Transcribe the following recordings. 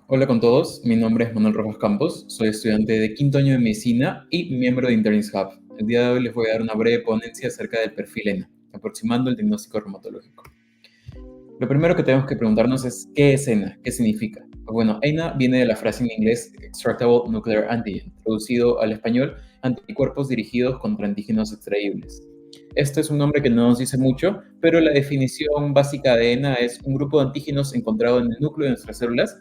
Hola con todos, mi nombre es Manuel Rojas Campos, soy estudiante de quinto año de medicina y miembro de Internis Hub. El día de hoy les voy a dar una breve ponencia acerca del perfil ENA, aproximando el diagnóstico reumatológico. Lo primero que tenemos que preguntarnos es ¿qué es ENA? ¿Qué significa? Pues bueno, ENA viene de la frase en inglés Extractable Nuclear Antigen, traducido al español anticuerpos dirigidos contra antígenos extraíbles. Este es un nombre que no nos dice mucho, pero la definición básica de ENA es un grupo de antígenos encontrado en el núcleo de nuestras células,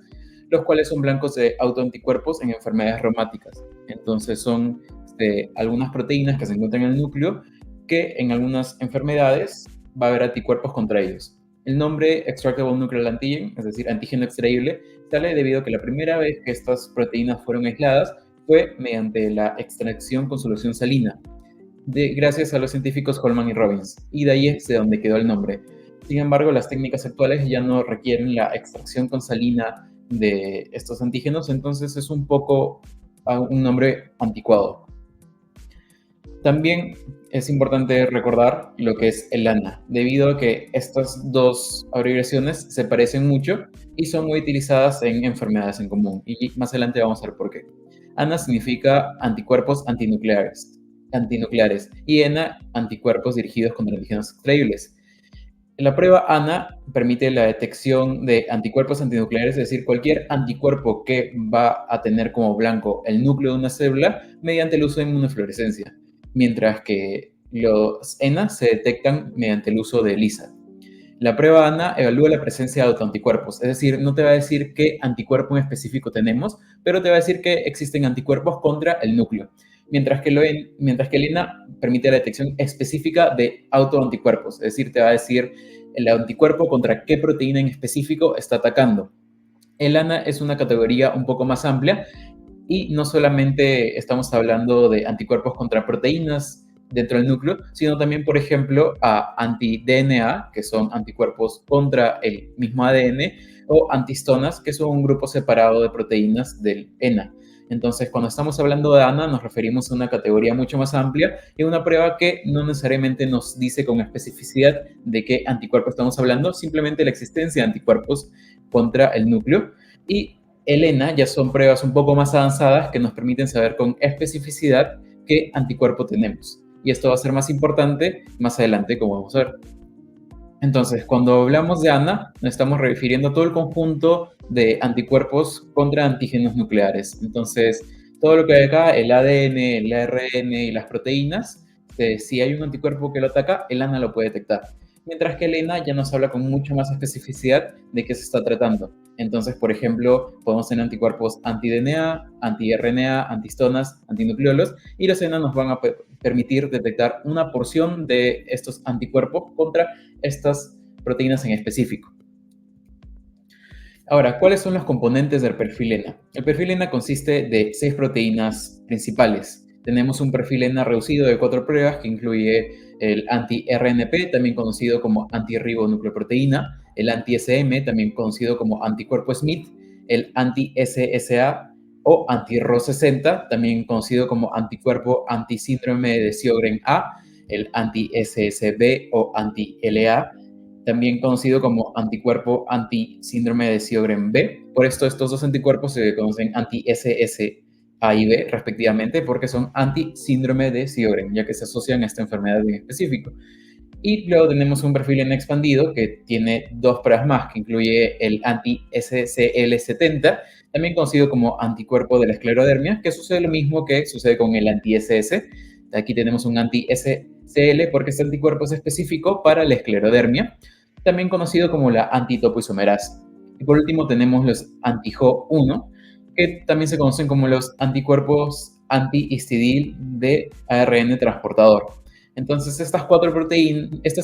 los cuales son blancos de autoanticuerpos en enfermedades reumáticas. Entonces son algunas proteínas que se encuentran en el núcleo que en algunas enfermedades va a haber anticuerpos contra ellos. El nombre Extractable Nuclear Antigen, es decir, antígeno extraíble, sale debido a que la primera vez que estas proteínas fueron aisladas fue mediante la extracción con solución salina, gracias a los científicos Holman y Robbins, y de ahí es de donde quedó el nombre. Sin embargo, las técnicas actuales ya no requieren la extracción con salina de estos antígenos, entonces es un poco un nombre anticuado. También es importante recordar lo que es el ANA, debido a que estas dos abreviaciones se parecen mucho y son muy utilizadas en enfermedades en común, y más adelante vamos a ver por qué. ANA significa anticuerpos antinucleares, y ENA, anticuerpos dirigidos contra antígenos extraíbles. La prueba ANA permite la detección de anticuerpos antinucleares, es decir, cualquier anticuerpo que va a tener como blanco el núcleo de una célula mediante el uso de inmunofluorescencia, mientras que los ENA se detectan mediante el uso de ELISA. La prueba ANA evalúa la presencia de autoanticuerpos, es decir, no te va a decir qué anticuerpo en específico tenemos, pero te va a decir que existen anticuerpos contra el núcleo, mientras que el ENA permite la detección específica de autoanticuerpos, es decir, te va a decir el anticuerpo contra qué proteína en específico está atacando. El ANA es una categoría un poco más amplia y no solamente estamos hablando de anticuerpos contra proteínas dentro del núcleo, sino también, por ejemplo, a anti-DNA, que son anticuerpos contra el mismo ADN, o antistonas, que son un grupo separado de proteínas del ENA. Entonces, cuando estamos hablando de ANA, nos referimos a una categoría mucho más amplia y una prueba que no necesariamente nos dice con especificidad de qué anticuerpo estamos hablando, simplemente la existencia de anticuerpos contra el núcleo. Y ELENA ya son pruebas un poco más avanzadas que nos permiten saber con especificidad qué anticuerpo tenemos. Y esto va a ser más importante más adelante, como vamos a ver. Entonces, cuando hablamos de ANA, nos estamos refiriendo a todo el conjunto de anticuerpos contra antígenos nucleares. Entonces, todo lo que hay acá, el ADN, el ARN y las proteínas, si hay un anticuerpo que lo ataca, el ANA lo puede detectar. Mientras que el ENA ya nos habla con mucha más especificidad de qué se está tratando. Entonces, por ejemplo, podemos tener anticuerpos anti-DNA, anti-RNA, antistonas, antinucleolos, y los ENA nos van a permitir detectar una porción de estos anticuerpos contra estas proteínas en específico. Ahora, ¿cuáles son los componentes del perfil ENA? El perfil ENA consiste de 6 proteínas principales. Tenemos un perfil ENA reducido de 4 pruebas que incluye el anti-RNP, también conocido como antirribonucleoproteína, el anti-SM, también conocido como anticuerpo Smith, el anti-SSA o anti-RO60, también conocido como anticuerpo antisíndrome de Sjögren A, el anti-SSB o anti-LA, también conocido como anticuerpo antisíndrome de Sjögren B. Por esto, estos dos anticuerpos se conocen anti-SSA y B, respectivamente, porque son antisíndrome de Sjögren, ya que se asocian a esta enfermedad en específico. Y luego tenemos un perfil en expandido que tiene 2 pruebas más, que incluye el anti-SCL70, también conocido como anticuerpo de la esclerodermia, que sucede lo mismo que sucede con el anti-SS. Aquí tenemos un anti-SCL porque este anticuerpo es específico para la esclerodermia, también conocido como la antitopoisomerasa. Y por último tenemos los anti-HO1, que también se conocen como los anticuerpos antihistidil de ARN transportador. Entonces, estas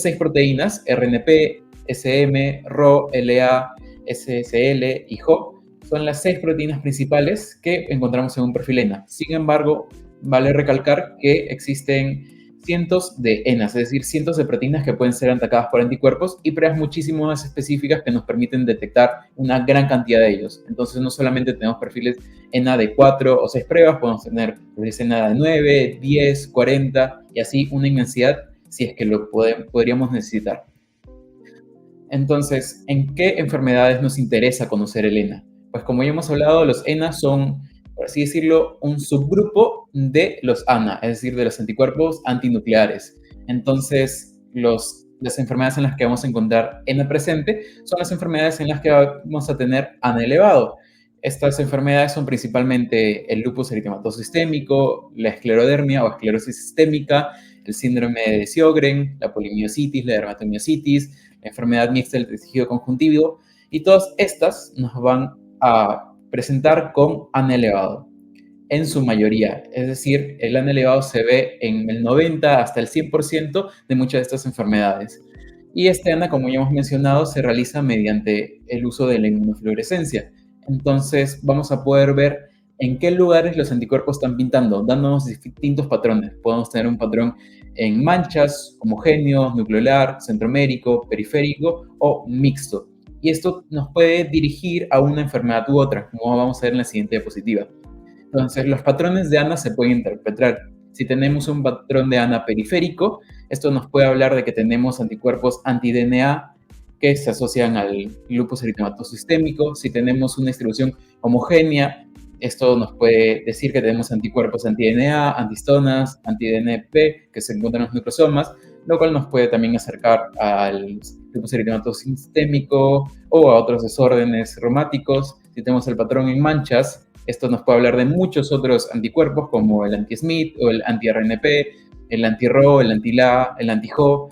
6 proteínas, RNP, SM, RO, LA, SSL y HO, son las 6 proteínas principales que encontramos en un perfil ENA. Sin embargo, vale recalcar que existen cientos de ENAs, es decir, cientos de proteínas que pueden ser atacadas por anticuerpos y pruebas muchísimo más específicas que nos permiten detectar una gran cantidad de ellos. Entonces, no solamente tenemos perfiles ENA de 4 o 6 pruebas, podemos tener perfiles ENA de 9, 10, 40 y así una inmensidad si es que lo podríamos necesitar. Entonces, ¿en qué enfermedades nos interesa conocer el ENA? Pues como ya hemos hablado, los ENA son, por así decirlo, un subgrupo de los ANA, es decir, de los anticuerpos antinucleares. Entonces, las enfermedades en las que vamos a encontrar ENA presente son las enfermedades en las que vamos a tener ANA elevado. Estas enfermedades son principalmente el lupus eritematoso sistémico, la esclerodermia o esclerosis sistémica, el síndrome de Sjögren, la polimiositis, la dermatomiositis, la enfermedad mixta del tejido conjuntivo, y todas estas nos van a presentar con ANA elevado, en su mayoría. Es decir, el ANA elevado se ve en el 90 hasta el 100% de muchas de estas enfermedades. Y este ANA, como ya hemos mencionado, se realiza mediante el uso de la inmunofluorescencia. Entonces, vamos a poder ver en qué lugares los anticuerpos están pintando, dándonos distintos patrones. Podemos tener un patrón en manchas, homogéneo, nucleolar, centromérico, periférico o mixto. Y esto nos puede dirigir a una enfermedad u otra, como vamos a ver en la siguiente diapositiva. Entonces, los patrones de ANA se pueden interpretar. Si tenemos un patrón de ANA periférico, esto nos puede hablar de que tenemos anticuerpos anti-DNA que se asocian al lupus eritematoso sistémico. Si tenemos una distribución homogénea, esto nos puede decir que tenemos anticuerpos anti-DNA, antihistonas, anti-DNP que se encuentran en los nucleosomas, lo cual nos puede también acercar al lupus eritematoso sistémico o a otros desórdenes reumáticos. Si tenemos el patrón en manchas, esto nos puede hablar de muchos otros anticuerpos como el anti-Smith o el anti-RNP, el anti-Ro, el anti-La, el anti-Jo,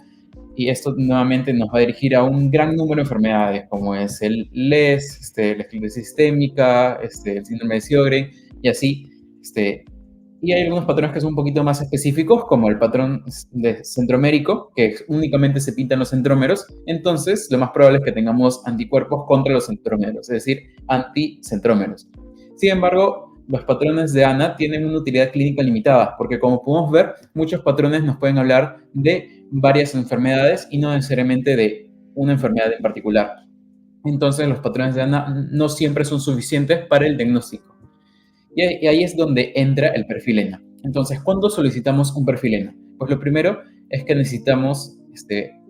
y esto nuevamente nos va a dirigir a un gran número de enfermedades como es el LES, la esclerosis sistémica, el síndrome de Sjögren y así. Y hay algunos patrones que son un poquito más específicos, como el patrón de centromérico, que únicamente se pintan los centrómeros. Entonces, lo más probable es que tengamos anticuerpos contra los centrómeros, es decir, anticentrómeros. Sin embargo, los patrones de ANA tienen una utilidad clínica limitada, porque como podemos ver, muchos patrones nos pueden hablar de varias enfermedades y no necesariamente de una enfermedad en particular. Entonces, los patrones de ANA no siempre son suficientes para el diagnóstico. Y ahí es donde entra el perfil ENA. Entonces, ¿cuándo solicitamos un perfil ENA? Pues lo primero es que necesitamos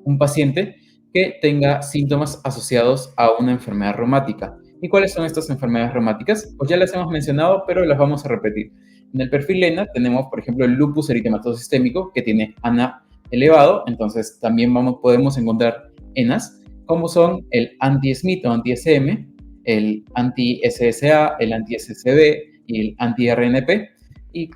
un paciente que tenga síntomas asociados a una enfermedad reumática. ¿Y cuáles son estas enfermedades reumáticas? Pues ya las hemos mencionado, pero las vamos a repetir. En el perfil ENA tenemos, por ejemplo, el lupus eritematoso sistémico, que tiene ANA elevado, entonces también podemos encontrar ENAs, como son el anti-SMIT o anti-SM, el anti-SSA, el anti-SCB y el anti-RNP. Y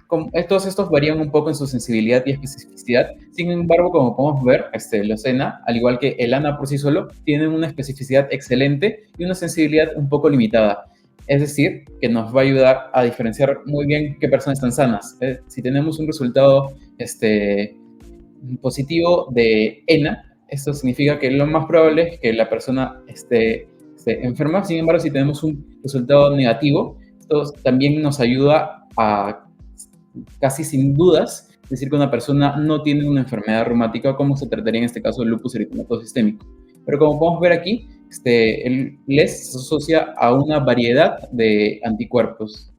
todos estos varían un poco en su sensibilidad y especificidad. Sin embargo, como podemos ver, los ENA, al igual que el ANA por sí solo, tienen una especificidad excelente y una sensibilidad un poco limitada. Es decir, que nos va a ayudar a diferenciar muy bien qué personas están sanas. Si tenemos un resultado positivo de ENA, esto significa que lo más probable es que la persona esté enferma. Sin embargo, si tenemos un resultado negativo, esto también nos ayuda a casi sin dudas decir que una persona no tiene una enfermedad reumática, como se trataría en este caso el lupus eritematoso sistémico. Pero como podemos ver aquí, el LES se asocia a una variedad de anticuerpos.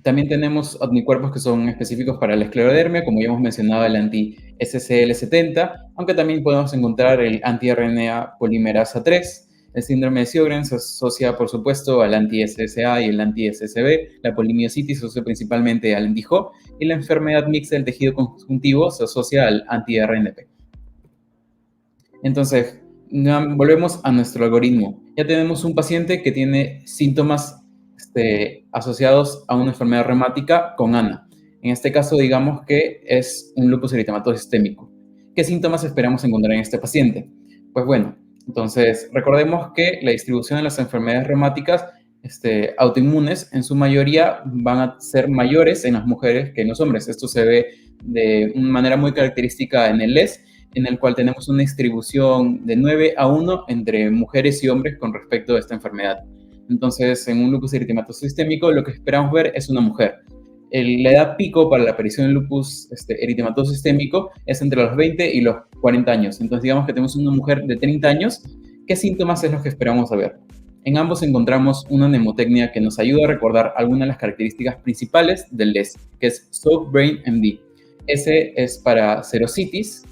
También tenemos anticuerpos que son específicos para la esclerodermia, como ya hemos mencionado, el anti-SCL70, aunque también podemos encontrar el anti-RNA polimerasa 3. El síndrome de Sjögren se asocia, por supuesto, al anti-SSA y el anti-SCB. La polimiositis se asocia principalmente al anti-Jo. Y la enfermedad mixta del tejido conjuntivo se asocia al anti-RNP. Entonces, volvemos a nuestro algoritmo. Ya tenemos un paciente que tiene síntomas asociados a una enfermedad reumática con ANA. En este caso, digamos que es un lupus eritematoso sistémico. ¿Qué síntomas esperamos encontrar en este paciente? Pues bueno, entonces recordemos que la distribución de las enfermedades reumáticas autoinmunes en su mayoría van a ser mayores en las mujeres que en los hombres. Esto se ve de una manera muy característica en el LES, en el cual tenemos una distribución de 9:1 entre mujeres y hombres con respecto a esta enfermedad. Entonces, en un lupus eritematoso sistémico, lo que esperamos ver es una mujer. La edad pico para la aparición del lupus eritematoso sistémico es entre los 20 y los 40 años. Entonces, digamos que tenemos una mujer de 30 años. ¿Qué síntomas es los que esperamos ver? En ambos encontramos una mnemotecnia que nos ayuda a recordar algunas de las características principales del LES, que es Soft Brain MD. S es para serositis,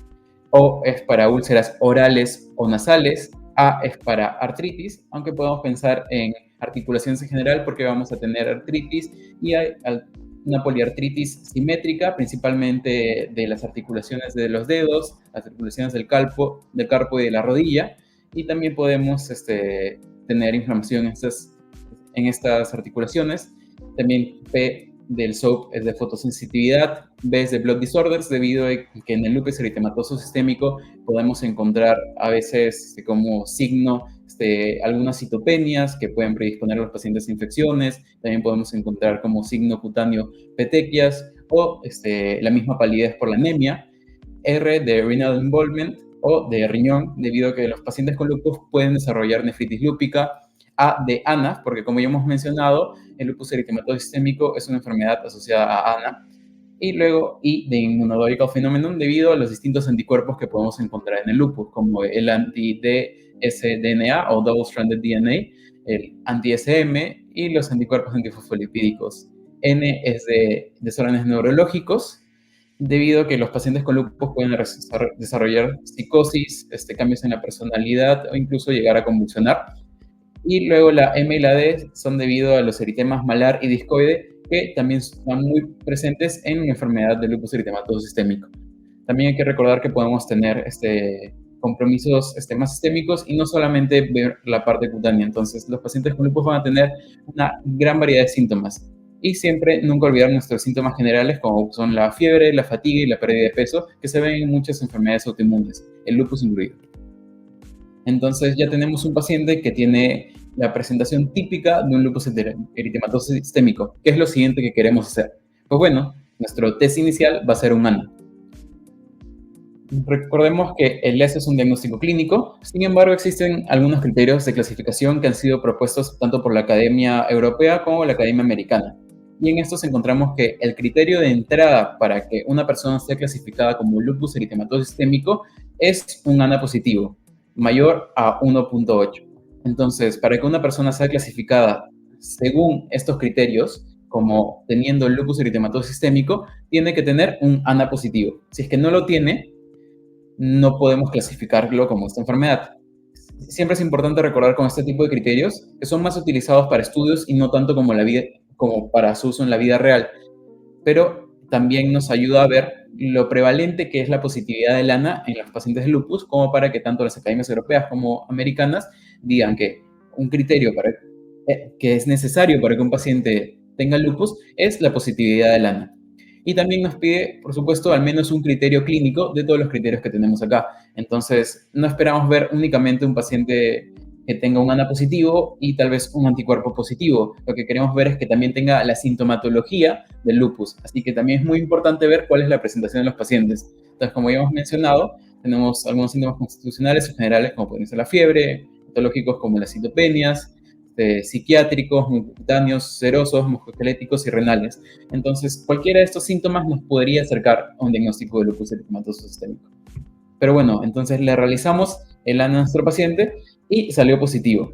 O es para úlceras orales o nasales, A es para artritis, aunque podemos pensar en articulaciones en general, porque vamos a tener artritis y hay una poliartritis simétrica, principalmente de las articulaciones de los dedos, las articulaciones del carpo y de la rodilla, y también podemos tener inflamación en estas articulaciones. También P del SOAP es de fotosensitividad, B es de blood disorders, debido a que en el lupus eritematoso sistémico podemos encontrar a veces como signo algunas citopenias que pueden predisponer a los pacientes a infecciones. También podemos encontrar como signo cutáneo petequias o la misma palidez por la anemia. R de renal involvement o de riñón, debido a que los pacientes con lupus pueden desarrollar nefritis lúpica. A de ANA, porque como ya hemos mencionado, el lupus eritematoso sistémico es una enfermedad asociada a ANA. Y luego I de immunological phenomenon, debido a los distintos anticuerpos que podemos encontrar en el lupus, como el anti-dsDNA o double-stranded DNA, el anti-SM y los anticuerpos antifosfolipídicos. N es de desórdenes neurológicos, debido a que los pacientes con lupus pueden desarrollar psicosis, cambios en la personalidad o incluso llegar a convulsionar. Y luego la M y la D son debido a los eritemas malar y discoide, que también están muy presentes en la enfermedad de lupus eritematoso sistémico. También hay que recordar que podemos tener compromisos más sistémicos y no solamente ver la parte cutánea. Entonces, los pacientes con lupus van a tener una gran variedad de síntomas. Y siempre nunca olvidar nuestros síntomas generales, como son la fiebre, la fatiga y la pérdida de peso, que se ven en muchas enfermedades autoinmunes, el lupus incluido. Entonces ya tenemos un paciente que tiene la presentación típica de un lupus eritematoso sistémico. ¿Qué es lo siguiente que queremos hacer? Pues bueno, nuestro test inicial va a ser un ANA. Recordemos que el S es un diagnóstico clínico, sin embargo existen algunos criterios de clasificación que han sido propuestos tanto por la Academia Europea como la Academia Americana. Y en estos encontramos que el criterio de entrada para que una persona sea clasificada como lupus eritematoso sistémico es un ANA positivo, mayor a 1.8. Entonces, para que una persona sea clasificada según estos criterios, como teniendo el lupus eritematoso sistémico, tiene que tener un ANA positivo. Si es que no lo tiene, no podemos clasificarlo como esta enfermedad. Siempre es importante recordar con este tipo de criterios que son más utilizados para estudios y no tanto como para su uso en la vida real, pero también nos ayuda a ver lo prevalente que es la positividad del ANA en los pacientes de lupus, como para que tanto las academias europeas como americanas digan que un criterio que es necesario para que un paciente tenga lupus es la positividad del ANA. Y también nos pide, por supuesto, al menos un criterio clínico de todos los criterios que tenemos acá. Entonces, no esperamos ver únicamente un paciente que tenga un ANA positivo y tal vez un anticuerpo positivo. Lo que queremos ver es que también tenga la sintomatología del lupus. Así que también es muy importante ver cuál es la presentación de los pacientes. Entonces, como ya hemos mencionado, tenemos algunos síntomas constitucionales o generales, como pueden ser la fiebre, patológicos como las citopenias, psiquiátricos, mucocutáneos, serosos, musculoesqueléticos y renales. Entonces, cualquiera de estos síntomas nos podría acercar a un diagnóstico de lupus eritematoso sistémico. Pero bueno, entonces le realizamos el ANA a nuestro paciente y salió positivo.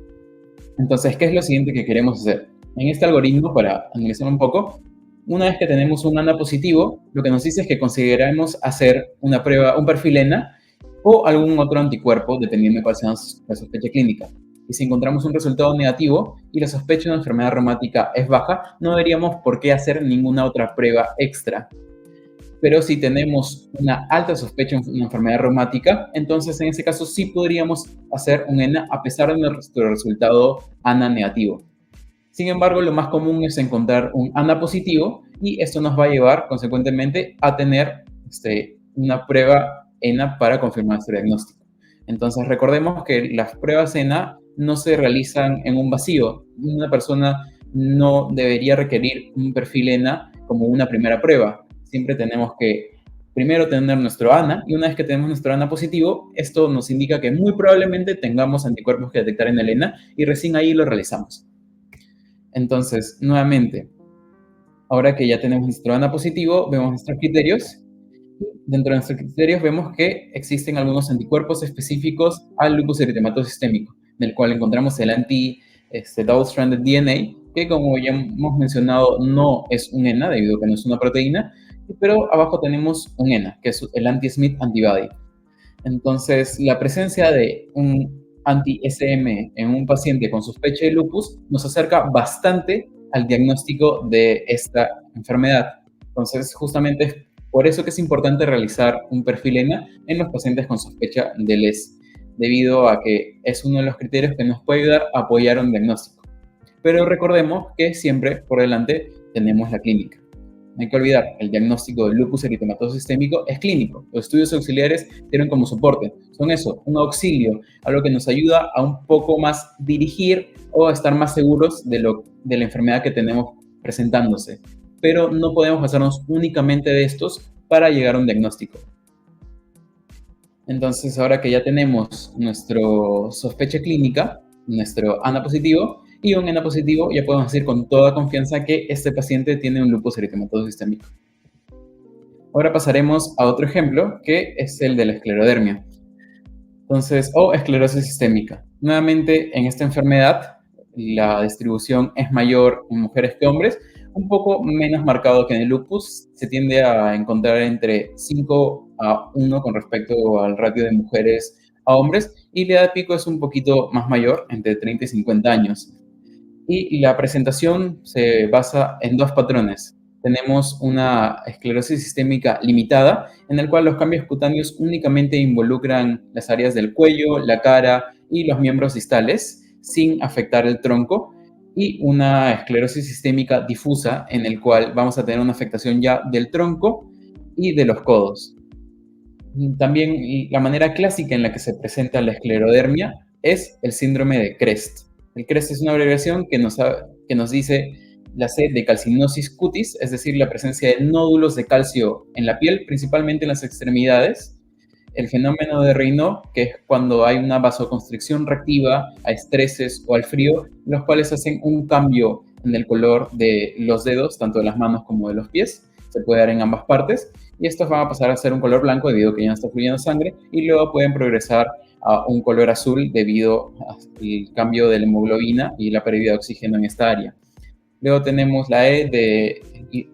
Entonces, ¿qué es lo siguiente que queremos hacer? En este algoritmo, para analizar un poco, una vez que tenemos un ANA positivo, lo que nos dice es que consideramos hacer una prueba, un perfil ENA o algún otro anticuerpo, dependiendo de cuál sea la sospecha clínica. Y si encontramos un resultado negativo y la sospecha de una enfermedad reumática es baja, no deberíamos por qué hacer ninguna otra prueba extra. Pero si tenemos una alta sospecha de una enfermedad reumática, entonces en ese caso sí podríamos hacer un ENA a pesar de nuestro resultado ANA negativo. Sin embargo, lo más común es encontrar un ANA positivo y esto nos va a llevar consecuentemente a tener una prueba ENA para confirmar nuestro diagnóstico. Entonces recordemos que las pruebas ENA no se realizan en un vacío. Una persona no debería requerir un perfil ENA como una primera prueba. Siempre tenemos que primero tener nuestro ANA, y una vez que tenemos nuestro ANA positivo, esto nos indica que muy probablemente tengamos anticuerpos que detectar en el ENA y recién ahí lo realizamos. Entonces, nuevamente, ahora que ya tenemos nuestro ANA positivo, vemos nuestros criterios. Dentro de nuestros criterios vemos que existen algunos anticuerpos específicos al lupus eritematoso sistémico, en el cual encontramos el double-stranded DNA, que como ya hemos mencionado no es un ENA debido a que no es una proteína, pero abajo tenemos un ENA, que es el anti-Smith antibody. Entonces, la presencia de un anti-SM en un paciente con sospecha de lupus nos acerca bastante al diagnóstico de esta enfermedad. Entonces, justamente es por eso que es importante realizar un perfil ENA en los pacientes con sospecha de LES, debido a que es uno de los criterios que nos puede ayudar a apoyar un diagnóstico. Pero recordemos que siempre por delante tenemos la clínica. No hay que olvidar, el diagnóstico del lupus eritematoso sistémico es clínico. Los estudios auxiliares tienen como soporte. Son eso, un auxilio, algo que nos ayuda a un poco más dirigir o a estar más seguros de la enfermedad que tenemos presentándose. Pero no podemos basarnos únicamente de estos para llegar a un diagnóstico. Entonces, ahora que ya tenemos nuestro sospecha clínica, nuestro ANA positivo y un ENA positivo, ya podemos decir con toda confianza que este paciente tiene un lupus eritematoso sistémico. Ahora pasaremos a otro ejemplo, que es el de la esclerodermia. Entonces, o esclerosis sistémica. Nuevamente, en esta enfermedad, la distribución es mayor en mujeres que hombres, un poco menos marcado que en el lupus. Se tiende a encontrar entre 5:1 con respecto al ratio de mujeres a hombres, y la edad de pico es un poquito más mayor, entre 30 y 50 años. Y la presentación se basa en dos patrones. Tenemos una esclerosis sistémica limitada, en el cual los cambios cutáneos únicamente involucran las áreas del cuello, la cara y los miembros distales, sin afectar el tronco, y una esclerosis sistémica difusa, en el cual vamos a tener una afectación ya del tronco y de los codos. También la manera clásica en la que se presenta la esclerodermia es el síndrome de CREST. El CREST es una abreviación que nos dice la C de calcinosis cutis, es decir, la presencia de nódulos de calcio en la piel, principalmente en las extremidades. El fenómeno de Raynaud, que es cuando hay una vasoconstricción reactiva a estreses o al frío, los cuales hacen un cambio en el color de los dedos, tanto de las manos como de los pies. Se puede dar en ambas partes, y estos van a pasar a ser un color blanco debido a que ya no está fluyendo sangre, y luego pueden progresar a un color azul debido al cambio de la hemoglobina y la pérdida de oxígeno en esta área. Luego tenemos la E de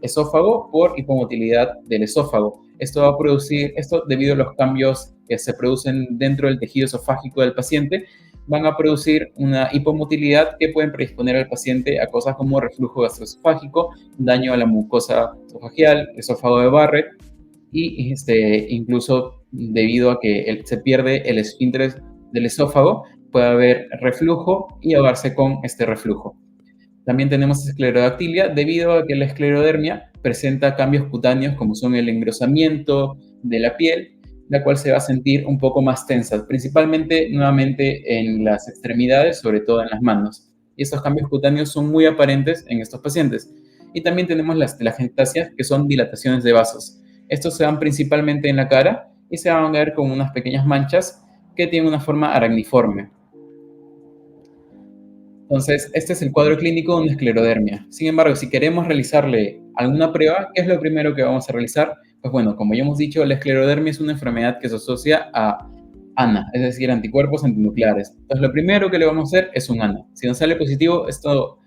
esófago por hipomotilidad del esófago. Esto va a producir, debido a los cambios que se producen dentro del tejido esofágico del paciente, van a producir una hipomotilidad que pueden predisponer al paciente a cosas como reflujo gastroesofágico, daño a la mucosa esofagial, esófago de Barrett, y incluso debido a que se pierde el esfínter del esófago, puede haber reflujo y ahogarse con este reflujo. También tenemos esclerodactilia debido a que la esclerodermia presenta cambios cutáneos como son el engrosamiento de la piel, la cual se va a sentir un poco más tensa, principalmente nuevamente en las extremidades, sobre todo en las manos. Y estos cambios cutáneos son muy aparentes en estos pacientes. Y también tenemos las telangiectasias, que son dilataciones de vasos. Estos se dan principalmente en la cara y se van a ver como unas pequeñas manchas que tienen una forma aracniforme. Entonces, este es el cuadro clínico de una esclerodermia. Sin embargo, si queremos realizarle alguna prueba, ¿qué es lo primero que vamos a realizar? Pues bueno, como ya hemos dicho, la esclerodermia es una enfermedad que se asocia a ANA, es decir, anticuerpos antinucleares. Entonces, lo primero que le vamos a hacer es un ANA. Si nos sale positivo, esto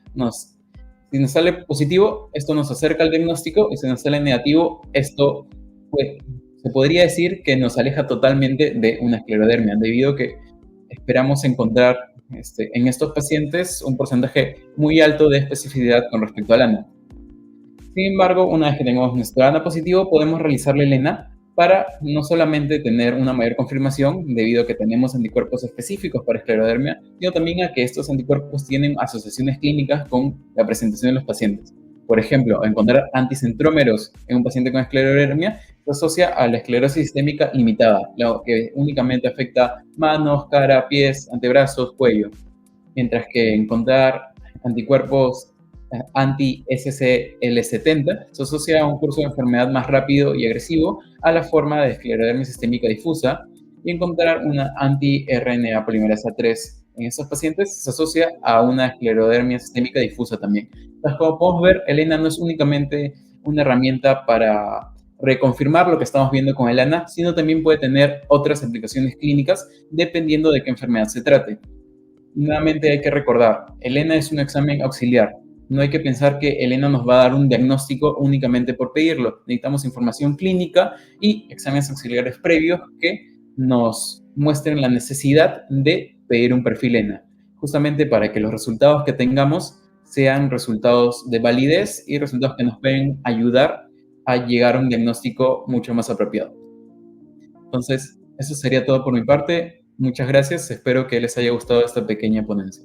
nos acerca al diagnóstico, y si nos sale negativo, esto pues, se podría decir que nos aleja totalmente de una esclerodermia, debido a que esperamos encontrar en estos pacientes un porcentaje muy alto de especificidad con respecto al ANA. Sin embargo, una vez que tengamos nuestro ANA positivo, podemos realizarle el ENA para no solamente tener una mayor confirmación, debido a que tenemos anticuerpos específicos para esclerodermia, sino también a que estos anticuerpos tienen asociaciones clínicas con la presentación de los pacientes. Por ejemplo, encontrar anticentrómeros en un paciente con esclerodermia se asocia a la esclerosis sistémica limitada, lo que únicamente afecta manos, cara, pies, antebrazos, cuello. Mientras que encontrar anticuerpos anti-SCL70 se asocia a un curso de enfermedad más rápido y agresivo a la forma de esclerodermia sistémica difusa, y encontrar una anti-RNA polimerasa 3 en estos pacientes se asocia a una esclerodermia sistémica difusa también. Entonces, como podemos ver, el ENA no es únicamente una herramienta para reconfirmar lo que estamos viendo con el ANA, sino también puede tener otras aplicaciones clínicas dependiendo de qué enfermedad se trate. Nuevamente hay que recordar, el ENA es un examen auxiliar. No hay que pensar que el ENA nos va a dar un diagnóstico únicamente por pedirlo. Necesitamos información clínica y exámenes auxiliares previos que nos muestren la necesidad de pedir un perfil ENA, justamente para que los resultados que tengamos sean resultados de validez y resultados que nos pueden ayudar a llegar a un diagnóstico mucho más apropiado. Entonces, eso sería todo por mi parte. Muchas gracias. Espero que les haya gustado esta pequeña ponencia.